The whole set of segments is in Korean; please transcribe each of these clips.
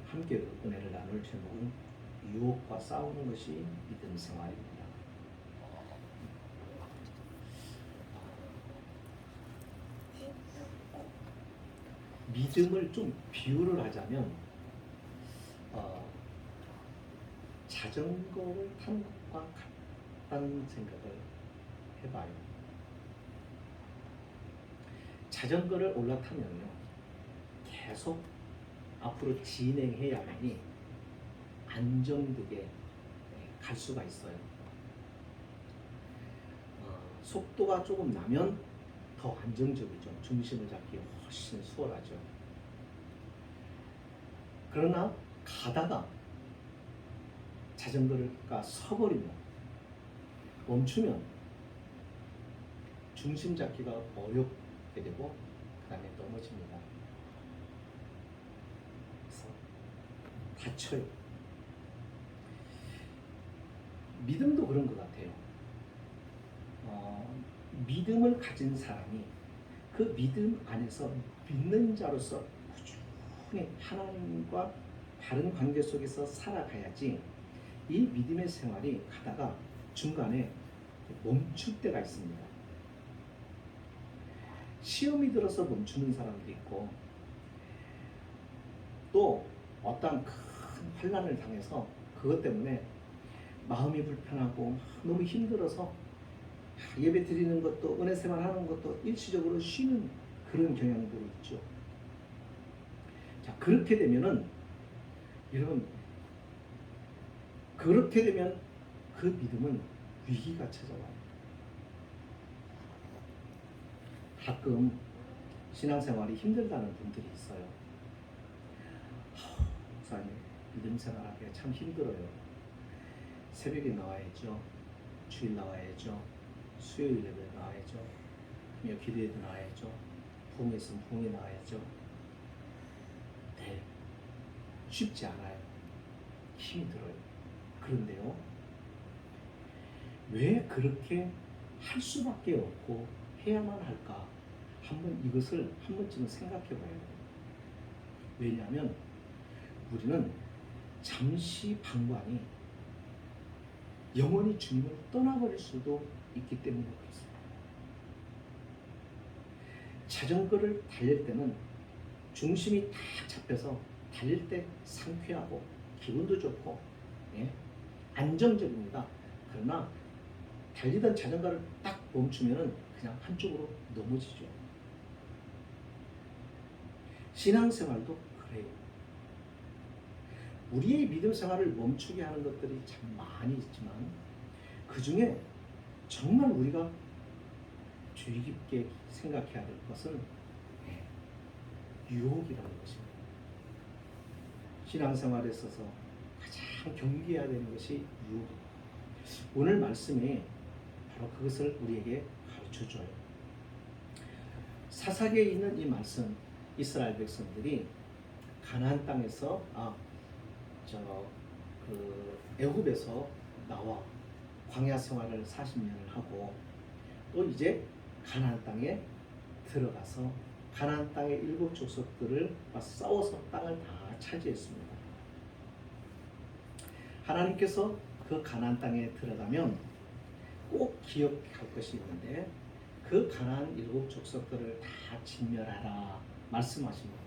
함께 은혜를 나눌 제목은 유혹과 싸우는 것이 믿음 생활입니다. 믿음을 좀 비유를 하자면 자전거를 타는 것과 같다는 생각을 해봐요. 자전거를 올라타면요, 계속 앞으로 진행해야만이 안정되게 갈 수가 있어요. 속도가 조금 나면 더 안정적이죠. 중심을 잡기 훨씬 수월하죠. 그러나 가다가 자전거가 서버리면, 멈추면 중심 잡기가 어렵게 되고 그 다음에 넘어집니다. 그래서 다쳐요. 믿음도 그런 것 같아요. 믿음을 가진 사람이 그 믿음 안에서 믿는 자로서 꾸준히 하나님과 바른 관계 속에서 살아가야지 이 믿음의 생활이 가다가 중간에 멈출 때가 있습니다. 시험이 들어서 멈추는 사람도 있고, 또 어떤 큰 환난을 당해서 그것 때문에 마음이 불편하고 너무 힘들어서 예배 드리는 것도, 은혜 생활하는 것도 일시적으로 쉬는 그런 경향들이 있죠. 자, 그렇게 되면은 여러분, 그렇게 되면 그 믿음은 위기가 찾아와요. 가끔 신앙생활이 힘들다는 분들이 있어요. 목사님, 믿음 생활하기가 참 힘들어요. 새벽에 나와야죠. 주일 나와야죠. 수요일 예배 나와야죠. 기도에도 나와야죠. 부흥에 있으면 부흥에 나와야죠. 네, 쉽지 않아요. 힘이 들어요. 그런데요, 왜 그렇게 할 수밖에 없고 해야만 할까? 한번 이것을 한 번쯤은 생각해 봐야 돼요. 왜냐하면 우리는 잠시 방관이 영원히 주님을 떠나버릴 수도 있기 때문에 그렇습니다. 자전거를 달릴 때는 중심이 딱 잡혀서 달릴 때 상쾌하고 기분도 좋고 안정적입니다. 그러나 달리던 자전거를 딱 멈추면 그냥 한쪽으로 넘어지죠. 신앙생활도 그래요. 우리의 믿음 생활을 멈추게 하는 것들이 참 많이 있지만 그 중에 정말 우리가 주의 깊게 생각해야 될 것은 유혹이라는 것입니다. 신앙생활에 있어서 가장 경계해야 되는 것이 유혹입니다. 오늘 말씀이 바로 그것을 우리에게 가르쳐줘요. 사사기에 있는 이 말씀, 이스라엘 백성들이 가나안 땅에서 애굽에서 나와 광야 생활을 40년을 하고 또 이제 가나안 땅에 들어가서 가나안 땅의 7 족속들을 싸워서 땅을 다 차지했습니다. 하나님께서 그 가나안 땅에 들어가면 꼭 기억할 것이 있는데 그 가나안 7 족속들을 다 진멸하라 말씀하십니다.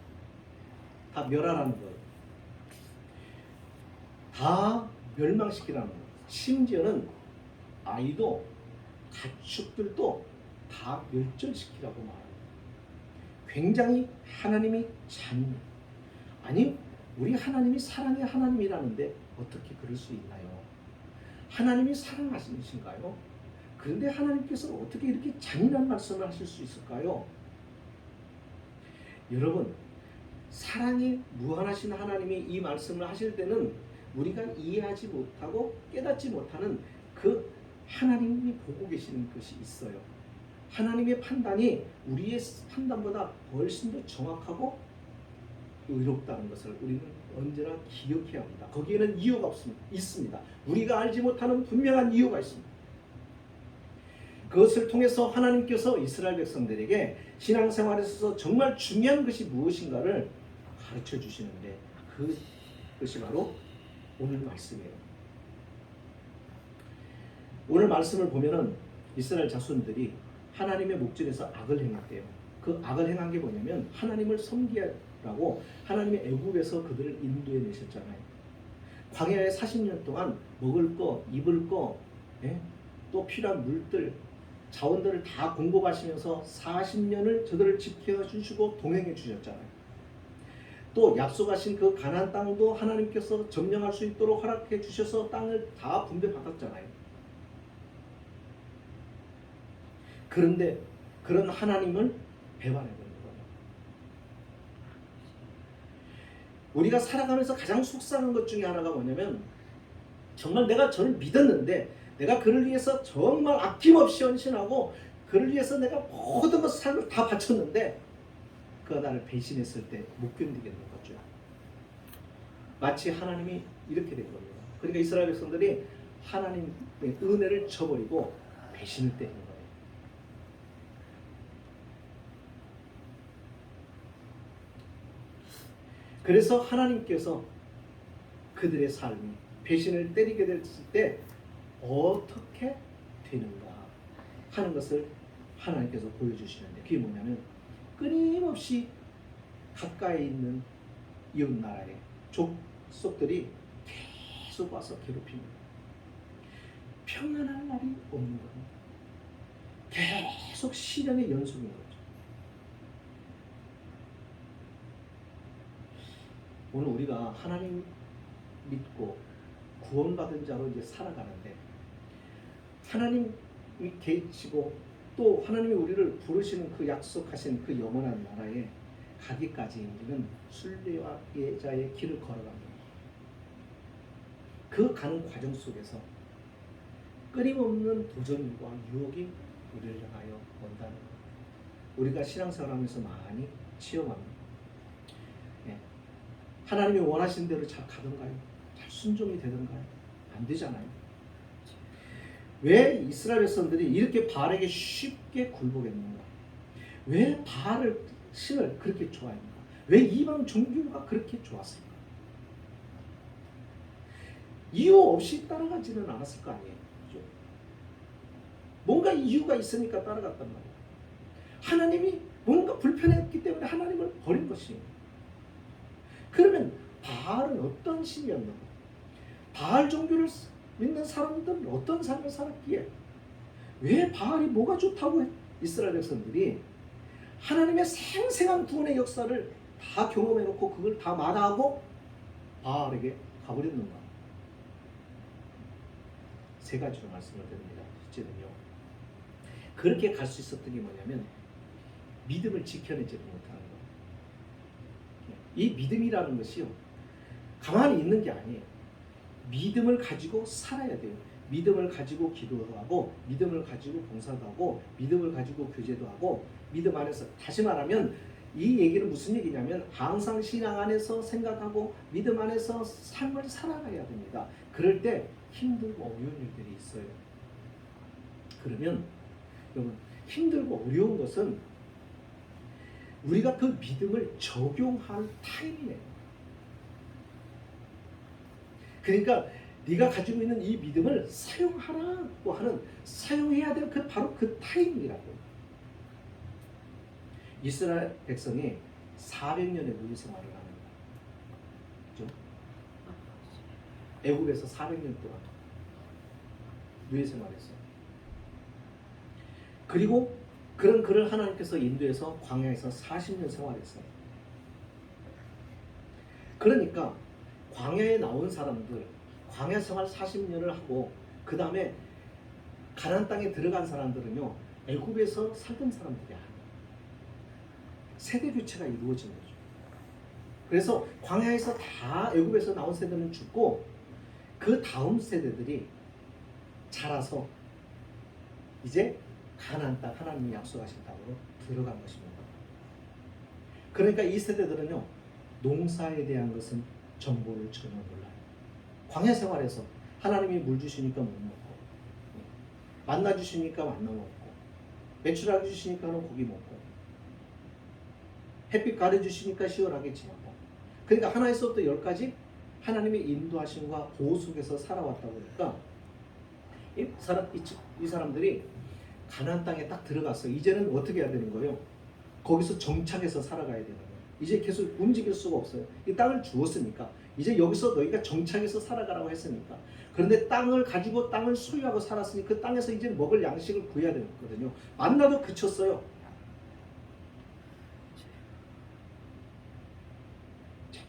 다 멸하라는 거예요. 다 멸망시키라는 거예요. 심지어는 아이도 가축들도 다 멸절시키라고 말합니다. 굉장히 하나님이 잔인해요. 아니, 우리 하나님이 사랑의 하나님이라는데 어떻게 그럴 수 있나요? 하나님이 사랑하시는가요? 그런데 하나님께서 어떻게 이렇게 잔인한 말씀을 하실 수 있을까요? 여러분, 사랑이 무한하신 하나님이 이 말씀을 하실 때는 우리가 이해하지 못하고 깨닫지 못하는 그 하나님이 보고 계시는 것이 있어요. 하나님의 판단이 우리의 판단보다 훨씬 더 정확하고 의롭다는 것을 우리는 언제나 기억해야 합니다. 거기에는 이유가 있습니다. 우리가 알지 못하는 분명한 이유가 있습니다. 그것을 통해서 하나님께서 이스라엘 백성들에게 신앙생활에 있어서 정말 중요한 것이 무엇인가를 가르쳐 주시는데 그 그것이 바로 오늘 말씀이에요. 오늘 말씀을 보면은 이스라엘 자손들이 하나님의 목전에서 악을 행했대요. 그 악을 행한 게 뭐냐면 하나님을 섬기라고 하나님의 애굽에서 그들을 인도해 내셨잖아요. 광야에 40년 동안 먹을 거, 입을 거, 예? 또 필요한 물들, 자원들을 다 공급하시면서 40년을 저들을 지켜 주시고 동행해 주셨잖아요. 또 약속하신 그 가나안 땅도 하나님께서 점령할 수 있도록 허락해 주셔서 땅을 다 분배 받았잖아요. 그런데 그런 하나님을 배반해 버린 거예요. 우리가 살아가면서 가장 속상한 것 중에 하나가 뭐냐면 정말 내가 저를 믿었는데 내가 그를 위해서 정말 아낌없이 헌신하고 그를 위해서 내가 모든 것을 삶을 다 바쳤는데 그가 나를 배신했을 때 못 견디겠는 거죠. 마치 하나님이 이렇게 된 겁니다. 그러니까 이스라엘 백성들이 하나님의 은혜를 저버리고 배신을 때린 거예요. 그래서 하나님께서 그들의 삶이 배신을 때리게 됐을 때 어떻게 되는가 하는 것을 하나님께서 보여주시는데 그게 뭐냐면 끊임없이 가까이 있는 이웃나라의 족속들이 계속 와서 괴롭힙니다. 평안한 날이 없는 겁니다. 계속 시련의 연속인 거죠. 오늘 우리가 하나님 믿고 구원받은 자로 이제 살아가는데 하나님이 계시고 또 하나님이 우리를 부르시는 그 약속하신 그 영원한 나라에 가기까지 우리는 순례와 예자의 길을 걸어갑니다. 그 가는 과정 속에서 끊임없는 도전과 유혹이 우리를 향하여 온다는 것. 우리가 신앙생활하면서 많이 체험합니다. 하나님이 원하신 대로 잘 가던가요? 잘 순종이 되던가요? 안 되잖아요. 왜 이스라엘 백성들이 이렇게 바알에게 쉽게 굴복했는가? 왜 바알을 신을 그렇게 좋아했는가? 왜 이방 종교가 그렇게 좋았을까? 이유 없이 따라가지는 않았을 거 아니에요. 그죠? 뭔가 이유가 있으니까 따라갔단 말이에요. 하나님이 뭔가 불편했기 때문에 하나님을 버린 것이에요. 그러면 바알은 어떤 신이었나? 바알 종교를 믿는 사람들은 어떤 삶을 살았기에 왜 바알이 뭐가 좋다고 이스라엘 백성들이 하나님의 생생한 구원의 역사를 다 경험해놓고 그걸 다 마다하고 바알에게 가버렸는가? 세 가지로 말씀을 드립니다. 첫째는요, 그렇게 갈 수 있었던 게 뭐냐면 믿음을 지켜내지 못하는 것. 이 믿음이라는 것이요, 가만히 있는 게 아니에요. 믿음을 가지고 살아야 돼요. 믿음을 가지고 기도도 하고, 믿음을 가지고 봉사도 하고, 믿음을 가지고 교제도 하고, 믿음 안에서, 다시 말하면 이 얘기는 무슨 얘기냐면 항상 신앙 안에서 생각하고 믿음 안에서 삶을 살아가야 됩니다. 그럴 때 힘들고 어려운 일들이 있어요. 그러면 여러분, 힘들고 어려운 것은 우리가 그 믿음을 적용할 타임이에요. 그러니까 네가 가지고 있는 이 믿음을 사용하라고 하는, 사용해야 될 바로 그 타임이라고. 이스라엘 백성이 400년의 노예 생활을 하는 거예요. 그죠? 애굽에서 400년 동안 노예 생활했어요. 그리고 그런 그를 하나님께서 인도해서 광야에서 40년 생활했어요. 그러니까 광야에 나온 사람들, 광야 생활 40년을 하고 그 다음에 가나안 땅에 들어간 사람들은요, 애굽에서 살던 사람들이 아니에요. 세대 교체가 이루어진 거죠. 그래서 광야에서 다 애굽에서 나온 세대는 죽고 그 다음 세대들이 자라서 이제 가나안 땅, 하나님이 약속하신 땅으로 들어간 것입니다. 그러니까 이 세대들은요, 농사에 대한 것은 정보를 전혀 몰라요. 광야 생활에서 하나님이 물 주시니까 물 먹고, 만나 주시니까 만나 먹고, 매출하게 주시니까는 고기 먹고, 햇빛 가려 주시니까 시원하게 지내고. 그러니까 하나에서부터 10까지 하나님의 인도하심과 보호 속에서 살아왔다 보니까 이 사람들이 가나안 땅에 딱 들어갔어요. 이제는 어떻게 해야 되는 거예요? 거기서 정착해서 살아가야 되는 거예요. 이제 계속 움직일 수가 없어요. 이 땅을 주었으니까 이제 여기서 너희가 정착해서 살아가라고 했으니까. 그런데 땅을 가지고 땅을 소유하고 살았으니 그 땅에서 이제 먹을 양식을 구해야 되거든요. 만나도 그쳤어요.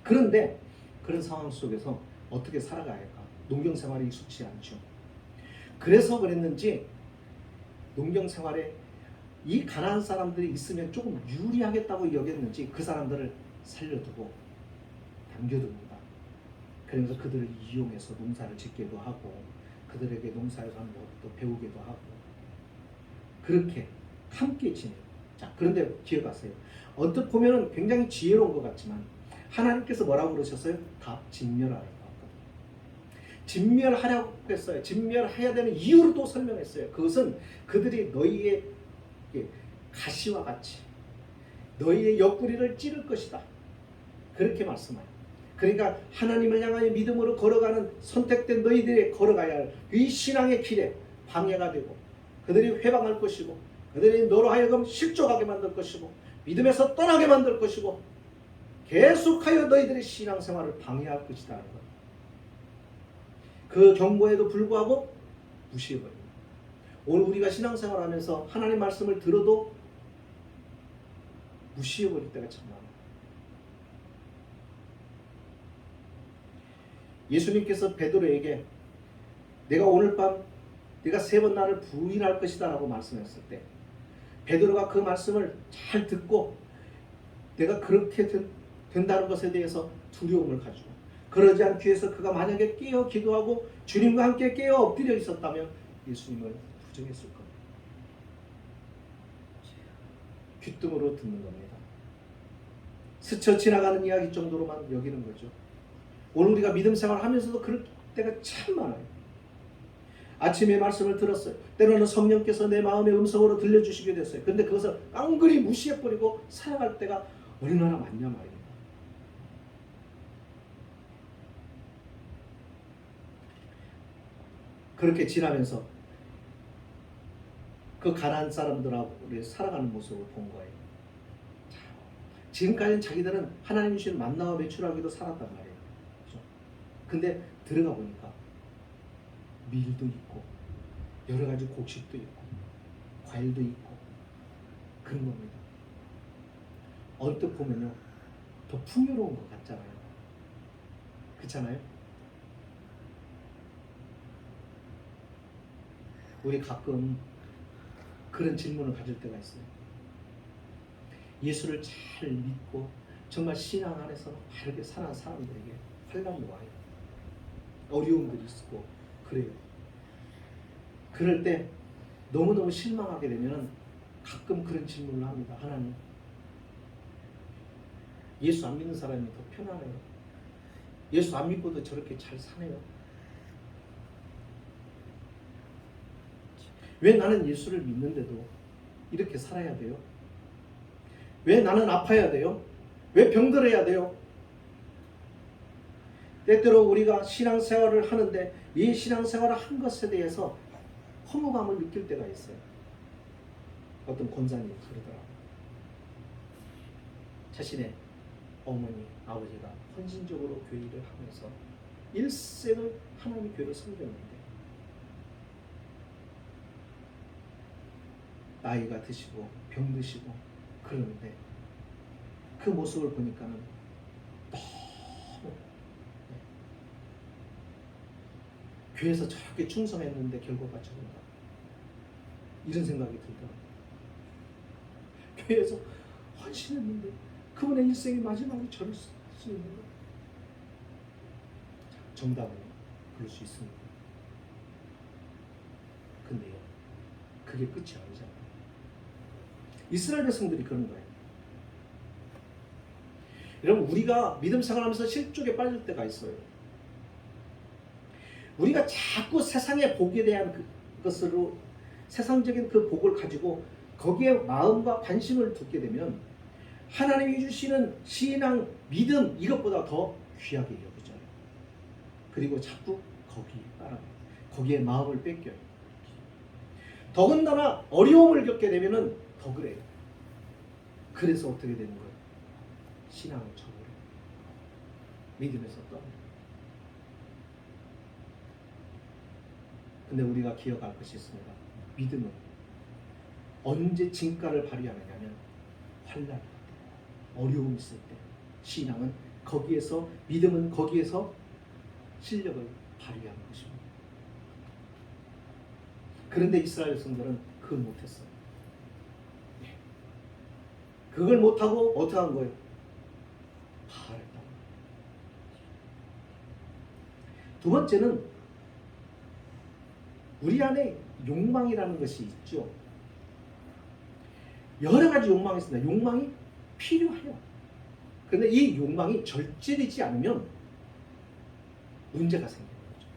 그런데 그런 상황 속에서 어떻게 살아가야 할까? 농경 생활이 익숙치 않죠. 그래서 그랬는지 농경 생활에 이 가난한 사람들이 있으면 조금 유리하겠다고 여겼는지 그 사람들을 살려두고 남겨둡니다. 그러면서 그들을 이용해서 농사를 짓기도 하고 그들에게 농사에 관한 것도 배우기도 하고 그렇게 함께 지내요. 자, 그런데 기억하세요. 언뜻 보면 굉장히 지혜로운 것 같지만 하나님께서 뭐라고 그러셨어요? 다 진멸하라고 했거든요. 진멸하라고 했어요. 진멸해야 되는 이유를 또 설명했어요. 그것은 그들이 너희의 가시와 같이 너희의 옆구리를 찌를 것이다. 그렇게 말씀해요. 그러니까 하나님을 향하여 믿음으로 걸어가는 선택된 너희들이 걸어가야 할 이 신앙의 길에 방해가 되고 그들이 회방할 것이고 그들이 너로 하여금 실족하게 만들 것이고 믿음에서 떠나게 만들 것이고 계속하여 너희들의 신앙생활을 방해할 것이다 하는 것. 그 경고에도 불구하고 무시해버립니다. 오늘 우리가 신앙생활하면서 하나님 말씀을 들어도 무시해버릴 때가 참 많아요. 예수님께서 베드로에게 내가 오늘 밤 네가 3번 나를 부인할 것이다 라고 말씀했을 때 베드로가 그 말씀을 잘 듣고 내가 그렇게 된다는 것에 대해서 두려움을 가지고 그러지 않기 위해서 그가 만약에 깨어 기도하고 주님과 함께 깨어 엎드려 있었다면 예수님을 부정했을 겁니다. 귓등으로 듣는 겁니다. 스쳐 지나가는 이야기 정도로만 여기는 거죠. 오늘 우리가 믿음 생활을 하면서도 그럴 때가 참 많아요. 아침에 말씀을 들었어요. 때로는 성령께서 내 마음의 음성으로 들려주시게 됐어요. 그런데 그것을 깡그리 무시해버리고 살아갈 때가 얼마나 많냐 말입니다. 그렇게 지나면서 그 가난한 사람들하고 우리 살아가는 모습을 본 거예요. 지금까지는 자기들은 하나님 주신 만나와 매출하기도 살았단 말이에요. 그렇죠? 근데 들어가 보니까 밀도 있고 여러 가지 곡식도 있고 과일도 있고 그런 겁니다. 언뜻 보면요 더 풍요로운 것 같잖아요. 그렇잖아요? 우리 가끔 그런 질문을 가질 때가 있어요. 예수를 잘 믿고 정말 신앙 안에서 바르게 사는 사람들에게 환난이 와요. 어려움들이 있고 그래요. 그럴 때 너무너무 실망하게 되면 가끔 그런 질문을 합니다. 하나님, 예수 안 믿는 사람이 더 편하네요. 예수 안 믿고도 저렇게 잘 사네요. 왜 나는 예수를 믿는데도 이렇게 살아야 돼요? 왜 나는 아파야 돼요? 왜 병들어야 돼요? 때때로 우리가 신앙생활을 하는데 이 신앙생활을 한 것에 대해서 허무감을 느낄 때가 있어요. 어떤 권사님이 그러더라고요. 자신의 어머니, 아버지가 헌신적으로 교회를 하면서 일생을 하나님의 교회를 섬겼는데 나이가 드시고 병드시고 그러는데 그 모습을 보니까는 너무 교회에서 저렇게 충성했는데 결과가 저런가 이런 생각이 들더라고요. 교회에서 헌신했는데 그분의 일생의 마지막이 저럴 수 있는 거. 정답은 그럴 수 있습니다. 근데요, 그게 끝이 아니잖아요. 이스라엘 백성들이 그런 거예요. 여러분, 우리가 믿음 생활하면서 실족에 빠질 때가 있어요. 우리가 자꾸 세상의 복에 대한 것으로 세상적인 그 복을 가지고 거기에 마음과 관심을 두게 되면 하나님이 주시는 신앙, 믿음 이것보다 더 귀하게 여기잖아요. 그리고 자꾸 거기에 따라가요. 거기에 마음을 뺏겨요. 더군다나 어려움을 겪게 되면은 더 그래요. 그래서 어떻게 되는 거예요? 신앙을 저버려요. 믿음에서 떠나요. 근데 우리가 기억할 것이 있습니다. 믿음은 언제 진가를 발휘하느냐면 환난, 어려움 있을 때. 신앙은 거기에서, 믿음은 거기에서 실력을 발휘하는 것입니다. 그런데 이스라엘 성도는 그걸 못했어요. 그걸 못하고 어떻게 한 거예요? 바알을 따라. 두 번째는 우리 안에 욕망이라는 것이 있죠. 여러 가지 욕망이 있습니다. 욕망이 필요해요. 그런데 이 욕망이 절제되지 않으면 문제가 생기는 거죠.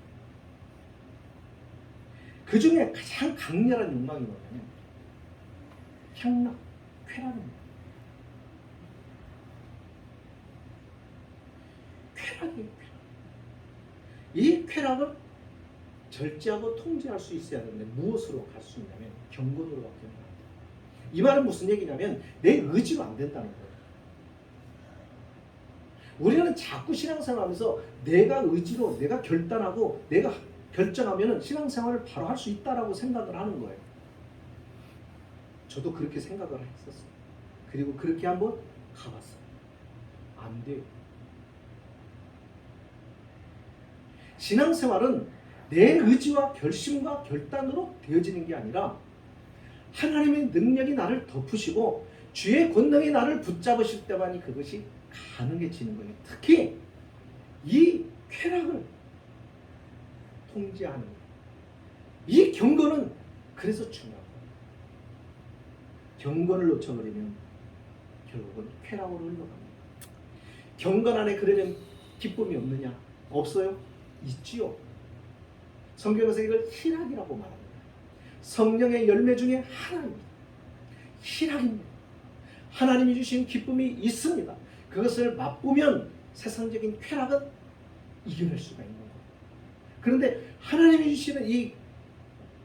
그 중에 가장 강렬한 욕망이 뭐냐면 향락, 쾌락입니다. 쾌락이에요. 쾌락. 이 쾌락을 절제하고 통제할 수 있어야 하는데 무엇으로 갈 수 있냐면 경건으로 밖에 없습니다. 이 말은 무슨 얘기냐면 내 의지로 안 된다는 거예요. 우리는 자꾸 신앙생활하면서 내가 의지로, 내가 결단하고 내가 결정하면 신앙생활을 바로 할 수 있다라고 생각을 하는 거예요. 저도 그렇게 생각을 했었어요. 그리고 그렇게 한번 가봤어요. 안 돼요. 신앙생활은 내 의지와 결심과 결단으로 되어지는 게 아니라 하나님의 능력이 나를 덮으시고 주의 권능이 나를 붙잡으실 때만이 그것이 가능해지는 거예요. 특히 이 쾌락을 통제하는 이 경건은 그래서 중요한 거예요. 경건을 놓쳐버리면 결국은 쾌락으로 흘러갑니다. 경건 안에 그러면 기쁨이 없느냐? 없어요? 있지요. 성경에서 이걸 희락이라고 말합니다. 성령의 열매 중에 하나입니다. 희락입니다. 하나님이 주신 기쁨이 있습니다. 그것을 맛보면 세상적인 쾌락은 이겨낼 수가 있는 거예요. 그런데 하나님이 주시는 이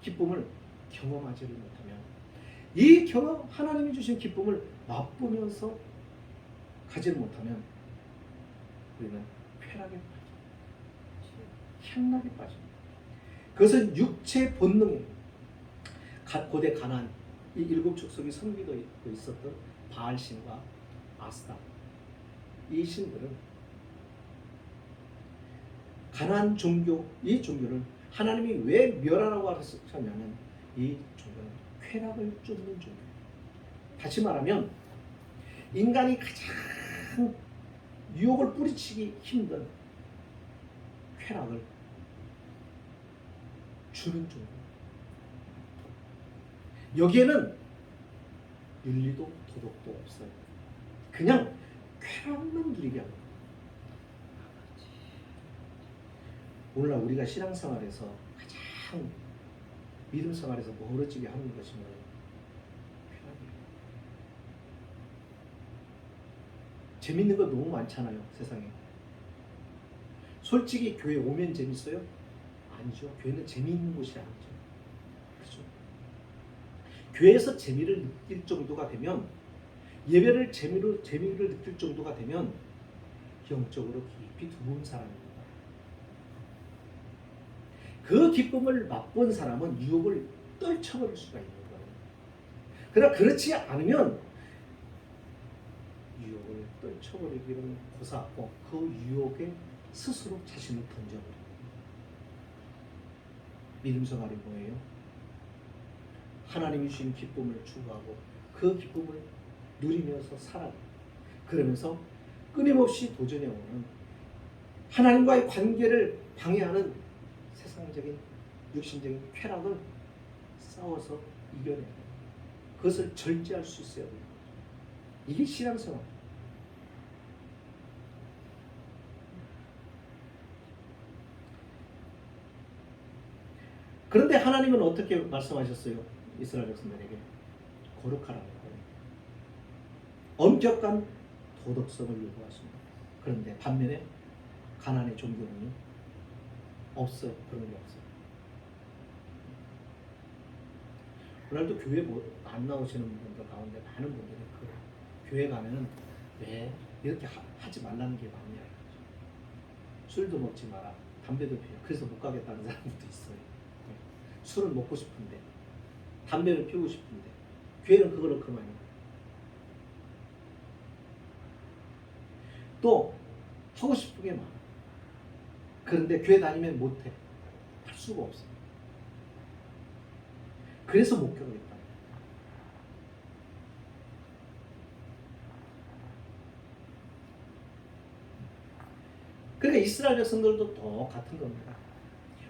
기쁨을 경험하지를 못하면 이 하나님이 주신 기쁨을 맛보면서 가지를 못하면 우리는 쾌락에 빠집니다. 향락에 빠집니다. 그것은 육체 본능이에요. 고대 가나안 이 일곱 족속이 섬기고 있었던 바알신과 아스타, 이 신들은 가나안 종교, 이 종교를 하나님이 왜 멸하라고 하셨냐면 이 종교는 쾌락을 쫓는 종교예요. 다시 말하면 인간이 가장 유혹을 뿌리치기 힘든 쾌락을 주는 종교. 여기에는 윤리도 도덕도 없어요. 그냥 쾌락만 누리게 합니다. 오늘날 우리가 신앙생활에서 가장 믿음생활에서 멀어지게 하는 것이 뭐예요? 쾌락이에요. 재밌는 거 너무 많잖아요, 세상에. 솔직히 교회 오면 재밌어요? 아니죠. 교회는 재미있는 곳이 아니죠. 그렇죠? 교회에서 재미를 느낄 정도가 되면, 예배를 재미를 느낄 정도가 되면 영적으로 깊이 두은 사람입니다. 그 기쁨을 맛본 사람은 유혹을 떨쳐버릴 수가 있는 거예요. 그러나 그렇지 않으면 유혹을 떨쳐버리기는 고사하고 그 유혹에 스스로 자신을 던져버립니다. 믿음생활이 뭐예요? 하나님이 주신 기쁨을 추구하고 그 기쁨을 누리면서 살아가요. 그러면서 끊임없이 도전해오는 하나님과의 관계를 방해하는 세상적인 육신적인 쾌락을 싸워서 이겨내는, 그것을 절제할 수 있어야 돼요. 이게 신앙생활. 그런데 하나님은 어떻게 말씀하셨어요? 이스라엘 백성들에게 거룩하라는 거예요. 엄격한 도덕성을 요구하십니다. 그런데 반면에 가나안의 종교는요, 없어요. 그런 게 없어요. 오늘도 교회 안 나오시는 분들 가운데 많은 분들이 그 교회 가면은 왜 이렇게 하지 말라는 게 많냐. 술도 먹지 마라. 담배도 피워. 그래서 못 가겠다는 사람들도 있어요. 술은 먹고 싶은데 담배를 피우고 싶은데 교회는 그거를 그만이에요. 또 하고 싶은 게 많아. 그런데 교회 다니면 못해. 할 수가 없어. 그래서 못 가겠다. 그러니까 이스라엘 백성들도 똑같은 겁니다.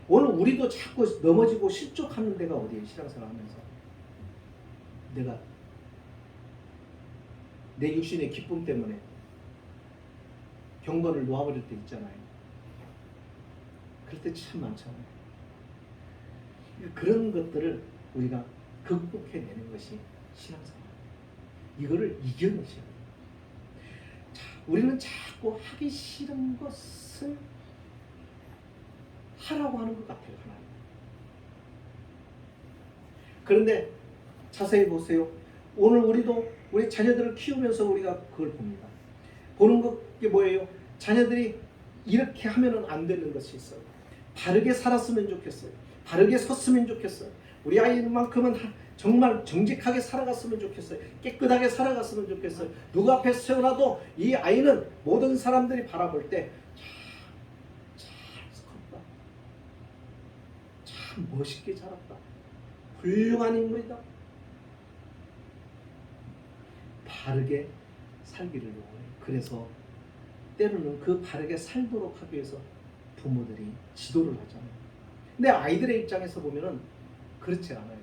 오늘 우리도 자꾸 넘어지고 실족하는 데가 어디예요? 신앙생활 하면서 내가 내 육신의 기쁨 때문에 경건을 놓아버릴 때 있잖아요. 그럴 때 참 많잖아요. 그런 것들을 우리가 극복해내는 것이 신앙생활. 이거를 이겨내셔야 돼요. 우리는 자꾸 하기 싫은 것을 하라고 하는 것 같아요. 하나님. 그런데 자세히 보세요. 오늘 우리도 우리 자녀들을 키우면서 우리가 그걸 봅니다. 보는 게 뭐예요? 자녀들이 이렇게 하면은 안 되는 것이 있어요. 바르게 살았으면 좋겠어요. 바르게 섰으면 좋겠어요. 우리 아이만큼은 정말 정직하게 살아갔으면 좋겠어요. 깨끗하게 살아갔으면 좋겠어요. 누구 앞에 세워놔도 이 아이는 모든 사람들이 바라볼 때 잘 컸다. 참 멋있게 자랐다. 훌륭한 인물이다. 바르게 살기를 원해요. 그래서 때로는 그 바르게 살도록 하기 위해서 부모들이 지도를 하잖아요. 근데 아이들의 입장에서 보면은 그렇지 않아요.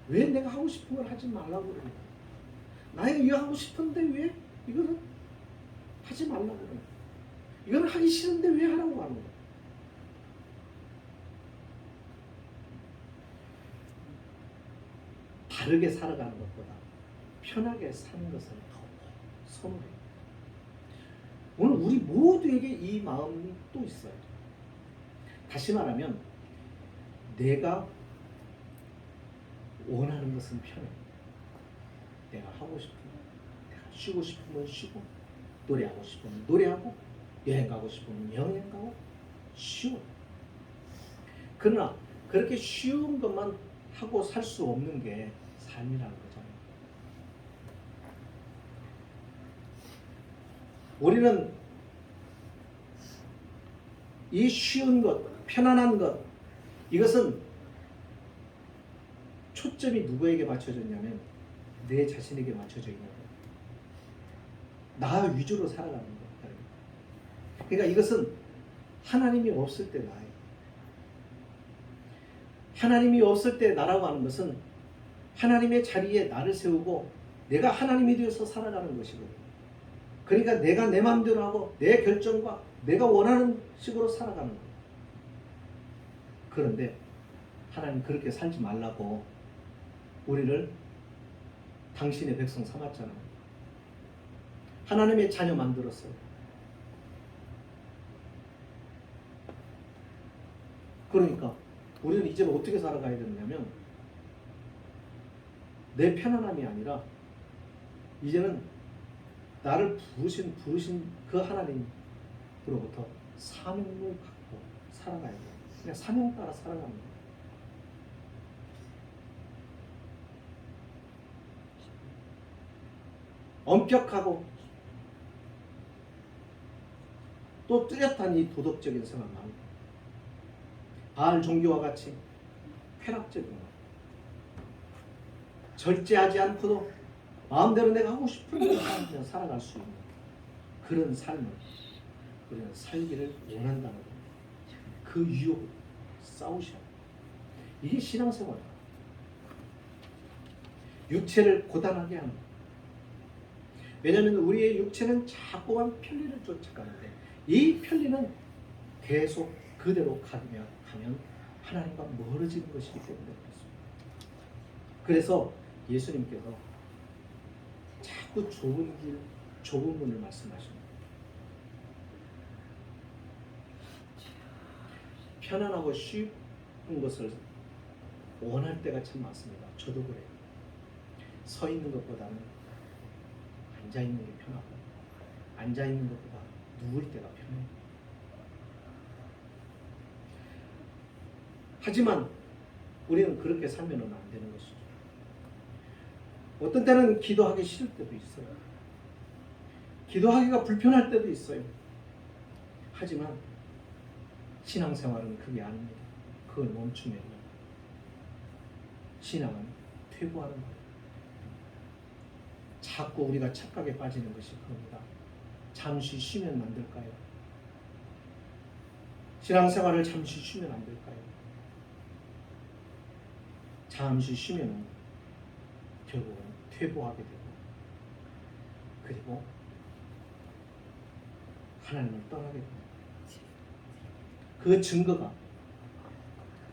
왜 내가 하고 싶은 걸 하지 말라고 그러냐. 나이가 이거 하고 싶은데 왜 이거는 하지 말라고 그러냐. 이거는 하기 싫은데 왜 하라고 하는 거야. 바르게 살아가는 것보다 편하게 사는 것을 더 선호해요. 오늘 우리 모두에게 이 마음이 또 있어요. 다시 말하면 내가 원하는 것은 편해. 내가 하고 싶으면 내가 쉬고 싶으면 쉬고 노래하고 싶으면 노래하고 여행 가고 싶으면 여행 가고 쉬워. 그러나 그렇게 쉬운 것만 하고 살 수 없는 게 삶이라는 거잖아요. 우리는 이 쉬운 것, 편안한 것, 이것은 초점이 누구에게 맞춰졌냐면 내 자신에게 맞춰져 있는 거예요. 나 위주로 살아가는 거예요. 그러니까 이것은 하나님이 없을 때 나예요. 하나님이 없을 때 나라고 하는 것은 하나님의 자리에 나를 세우고 내가 하나님이 되어서 살아가는 것이거든요. 그러니까 내가 내 마음대로 하고 내 결정과 내가 원하는 식으로 살아가는 거예요. 그런데 하나님 그렇게 살지 말라고 우리를 당신의 백성 삼았잖아요. 하나님의 자녀 만들었어요. 그러니까 우리는 이제 어떻게 살아가야 되느냐면 내 편안함이 아니라 이제는 나를 부르신 그 하나님으로부터 사명을 갖고 살아가야 돼요. 그냥 사명 따라 살아가는 거예요. 엄격하고 또 뚜렷한 이 도덕적인 생활 말고 바알 종교와 같이 쾌락적인 것, 절제하지 않고도 마음대로 내가 하고 싶은 대로 그냥 살아갈 수 있는 그런 삶을 우리는 살기를 원한다는 거예요. 그 유혹 싸우셔야 돼요. 이게 신앙생활이에요. 육체를 고단하게 하는 거예요. 왜냐하면 우리의 육체는 자꾸만 편리를 쫓아가는데 이 편리는 계속 그대로 가면 하나님과 멀어지는 것이기 때문에 그렇습니다. 그래서 예수님께서 자꾸 좁은 길, 좁은 문을 말씀하십니다. 편안하고 쉬운 것을 원할 때가 참 많습니다. 저도 그래요. 서 있는 것보다는 앉아 있는 게 편하고, 앉아 있는 것보다 누울 때가 편해요. 하지만 우리는 그렇게 살면 안 되는 것이죠. 어떤 때는 기도하기 싫을 때도 있어요. 기도하기가 불편할 때도 있어요. 하지만 신앙생활은 그게 아닙니다. 그걸 멈추면 신앙은 퇴보하는 거예요. 자꾸 우리가 착각에 빠지는 것이 그겁니다. 잠시 쉬면 안 될까요? 신앙생활을 잠시 쉬면 안 될까요? 잠시 쉬면 결국은 퇴보하게 되고, 그리고 하나님을 떠나게 됩니다. 그 증거를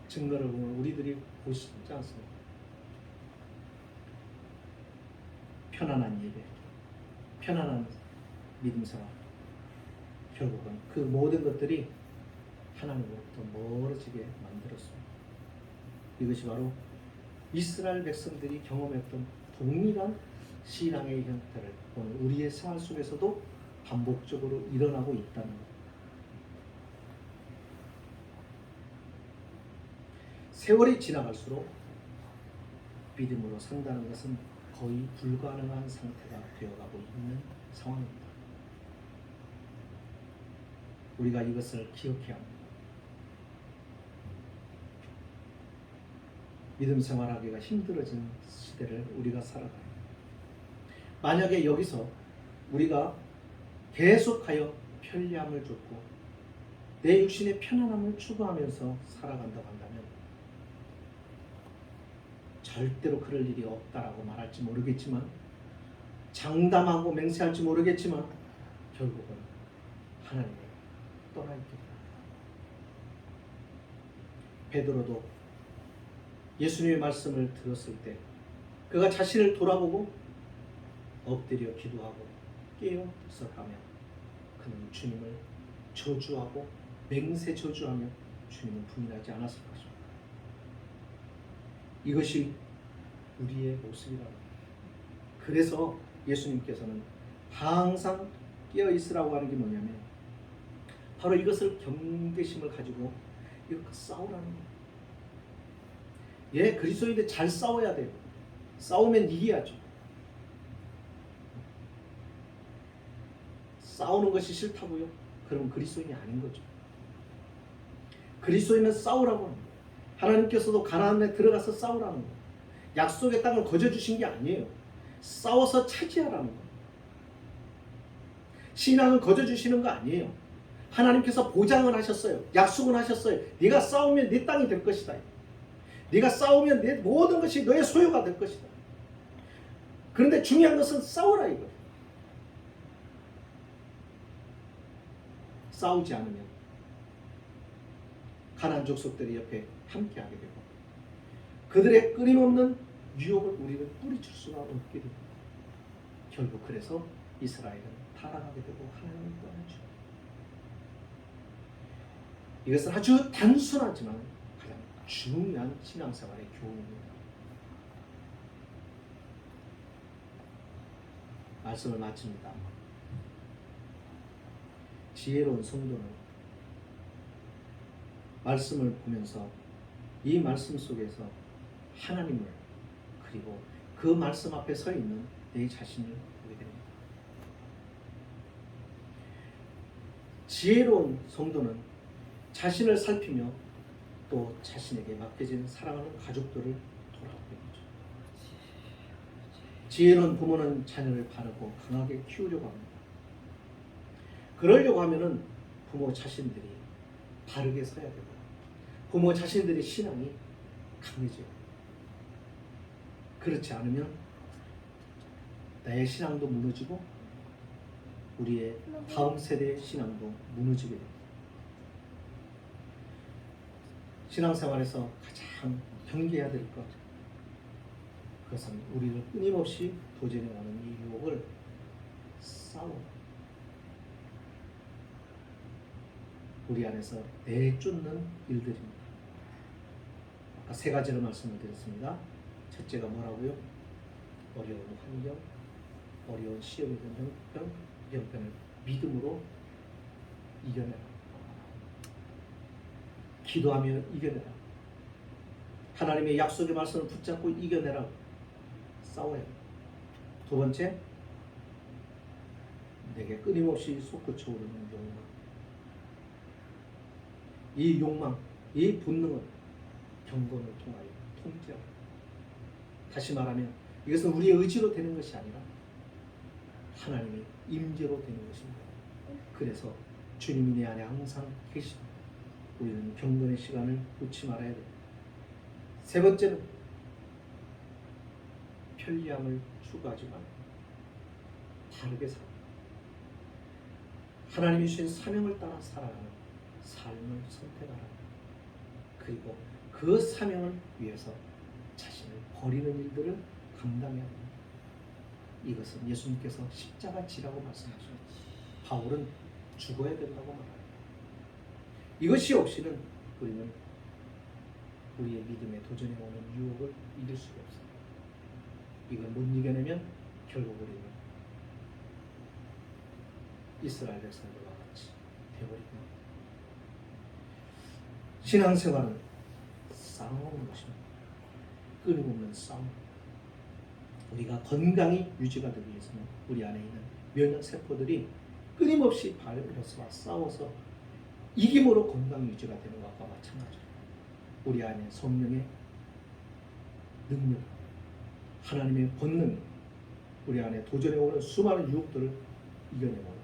보면 우리들이 보시지 않습니까? 편안한 예배, 편안한 믿음생활, 결국은 그 모든 것들이 하나님으로부터 멀어지게 만들었습니다. 이것이 바로 이스라엘 백성들이 경험했던 동일한 신앙의 형태를 오늘 우리의 생활 속에서도 반복적으로 일어나고 있다는 것. 세월이 지나갈수록 믿음으로 산다는 것은 거의 불가능한 상태가 되어가고 있는 상황입니다. 우리가 이것을 기억해야 합니다. 믿음 생활하기가 힘들어진 시대를 우리가 살아가요. 만약에 여기서 우리가 계속하여 편리함을 쫓고 내 육신의 편안함을 추구하면서 살아간다고 한다면 절대로 그럴 일이 없다라고 말할지 모르겠지만, 장담하고 맹세할지 모르겠지만 결국은 하나님을 떠나 있게 됩니다. 베드로도 예수님의 말씀을 들었을 때 그가 자신을 돌아보고 엎드려 기도하고 깨어 있었다면 그는 주님을 저주하고 맹세 저주하며 주님을 부인하지 않았을 것입니다. 이것이 우리의 모습이라고. 그래서 예수님께서는 항상 깨어 있으라고 하는 게 뭐냐면 바로 이것을 경계심을 가지고 이렇게 싸우라는 거예요. 예, 그리스도인데 잘 싸워야 돼요. 싸우면 이겨야죠. 싸우는 것이 싫다고요? 그럼 그리스도인이 아닌 거죠. 그리스도인은 싸우라고 합니다. 하나님께서도 가나안에 들어가서 싸우라는 거예요. 약속의 땅을 거저주신 게 아니에요. 싸워서 차지하라는 거예요. 신앙을 거저주시는 거 아니에요. 하나님께서 보장을 하셨어요. 약속을 하셨어요. 네가 싸우면 네 땅이 될 것이다. 네가 싸우면 내 모든 것이 너의 소유가 될 것이다. 그런데 중요한 것은 싸우라 이거예요. 싸우지 않으면 가나안 족속들이 옆에 함께하게 되고 그들의 끊임없는 유혹을 우리는 뿌리칠 수가 없게 됩니다. 결국 그래서 이스라엘은 타락하게 되고 하나님을 떠나죠. 이것은 아주 단순하지만 가장 중요한 신앙생활의 교훈입니다. 말씀을 마칩니다. 지혜로운 성도는 말씀을 보면서 이 말씀 속에서 하나님을 그리고 그 말씀 앞에 서 있는 내 자신을 보게 됩니다. 지혜로운 성도는 자신을 살피며 또 자신에게 맡겨진 사랑하는 가족들을 돌아보게 되죠. 지혜로운 부모는 자녀를 바르고 강하게 키우려고 합니다. 그러려고 하면은 부모 자신들이 바르게 서야 되고 부모 자신들의 신앙이 강해져요. 그렇지 않으면 나의 신앙도 무너지고 우리의 다음 세대의 신앙도 무너지게 됩니다. 신앙생활에서 가장 경계해야 될 것, 그것은 우리를 끊임없이 도전해오는 이 유혹을 싸워 우리 안에서 내쫓는 일들입니다. 아까 세 가지를 말씀을 드렸습니다. 첫째가 뭐라고요? 어려운 환경, 어려운 시험이든 형편을 믿음으로 이겨내라. 기도하며 이겨내라. 하나님의 약속의 말씀을 붙잡고 이겨내라. 싸워야 합니다. 두 번째, 내게 끊임없이 솟구쳐 오르는 욕망. 이 욕망, 이 본능은 경건을 통하여 통제하라. 다시 말하면 이것은 우리의 의지로 되는 것이 아니라 하나님의 임재로 되는 것입니다. 그래서 주님이 내 안에 항상 계시고 우리는 경건의 시간을 놓지 말아야 됩니다. 세 번째는 편리함을 추구하지만 바르게 살아. 하나님이 주신 사명을 따라 살아가는 삶을 선택하라. 그리고 그 사명을 위해서 자신을 버리는 일들을 감당해야 합니다. 이것은 예수님께서 십자가 지라고 말씀하셨습니다. 바울은 죽어야 된다고 말합니다. 이것이 없이는 우리는 우리의 믿음에 도전해 오는 유혹을 이길 수가 없습니다. 이걸 못 이겨내면 결국 우리는 이스라엘 백성들과 같이 되어버립니다. 신앙생활은 싸움하는 것입니다. 끊임없는 싸움. 우리가 건강히 유지가 되기 위해서는 우리 안에 있는 면역세포들이 끊임없이 바이러스와 싸워서 이김으로 건강 유지가 되는 것과 마찬가지로 우리 안에 성령의 능력, 하나님의 권능, 우리 안에 도전해 오는 수많은 유혹들을 이겨내고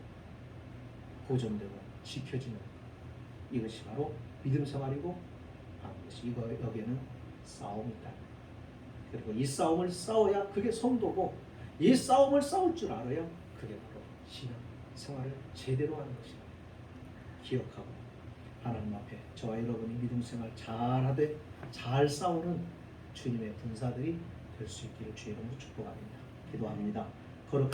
보존되고 지켜지는 이것이 바로 믿음 생활이고 반드시 여기에는 싸움이 있다. 그리고 이 싸움을 싸워야 그게 성도고 이 싸움을 싸울 줄 알아야 그게 바로 신앙 생활을 제대로 하는 것이다. 기억하고 하나님 앞에 저와 여러분이 믿음 생활 잘하되 잘 싸우는 주님의 군사들이 될 수 있기를 주의 이름으로 축복합니다. 기도합니다.